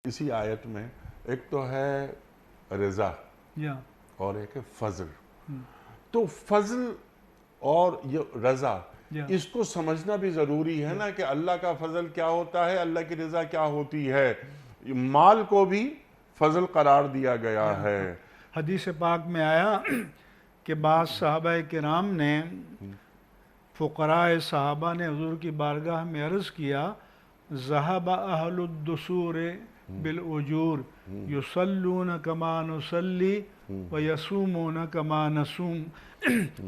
اسی آیت میں ایک تو ہے رضا اور ایک ہے فضل. تو فضل اور یہ رضا اس کو سمجھنا بھی ضروری ہے نا کہ اللہ کا فضل کیا ہوتا ہے, اللہ کی رضا کیا ہوتی ہے. مال کو بھی فضل قرار دیا گیا ہے. حدیث پاک میں آیا کہ بعض صحابہ کرام نے, فقراء صحابہ نے حضور کی بارگاہ میں عرض کیا, ذہب اہل الدثور بالاجور یصلون کما نصلی ویصومون کما نصوم.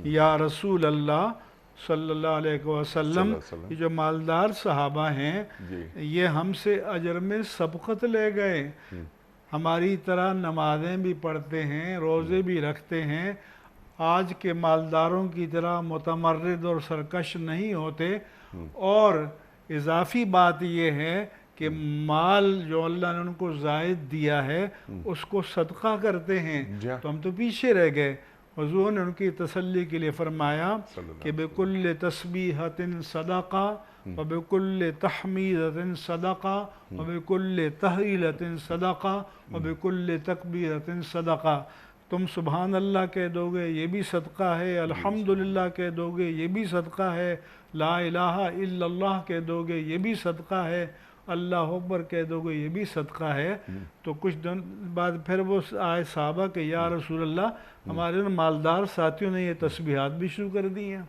یا رسول اللہ صلی اللہ علیہ وسلم, یہ جو مالدار صحابہ ہیں یہ ہم سے اجر میں سبقت لے گئے. ہماری طرح نمازیں بھی پڑھتے ہیں, روزے بھی رکھتے ہیں, آج کے مالداروں کی طرح متمرد اور سرکش نہیں ہوتے. اور اضافی بات یہ ہے کہ مال جو اللہ نے ان کو زائد دیا ہے اس کو صدقہ کرتے ہیں. تو ہم تو پیچھے رہ گئے. حضور نے ان کی تسلی کے لیے فرمایا کہ بِكُلِّ تَسْبِيحَةٍ صَدَقَةٍ وَبِكُلِّ تَحْمِيدَةٍ صَدَقَةٍ وَبِكُلِّ تَحْلِيلَةٍ صَدَقَةٍ وَبِكُلِّ تَكْبِيرَةٍ صَدَقَةٍ. تم سبحان اللہ کہہ دو گے یہ بھی صدقہ ہے, الحمدللہ کہہ دو گے یہ بھی صدقہ ہے, لا الہ الا اللہ کہہ دو گے یہ بھی صدقہ ہے, اللہ اکبر کہہ دو گے یہ بھی صدقہ ہے. تو کچھ دن بعد پھر وہ آئے صحابہ کہ یا رسول اللہ ہمارے ان مالدار ساتھیوں نے یہ تسبیحات بھی شروع کر دی ہیں.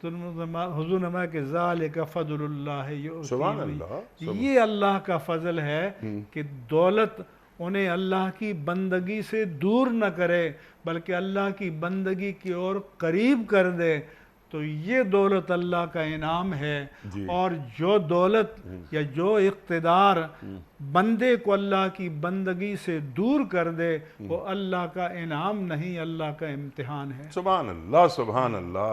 تو حضور نے فرمایا کہ ذالک فضل اللہ یؤتیہ, یہ اللہ کا فضل ہے کہ دولت انہیں اللہ کی بندگی سے دور نہ کرے بلکہ اللہ کی بندگی کی اور قریب کر دے. تو یہ دولت اللہ کا انعام ہے. اور جو دولت یا جو اقتدار بندے کو اللہ کی بندگی سے دور کر دے وہ اللہ کا انعام نہیں, اللہ کا امتحان ہے. سبحان اللہ, سبحان اللہ.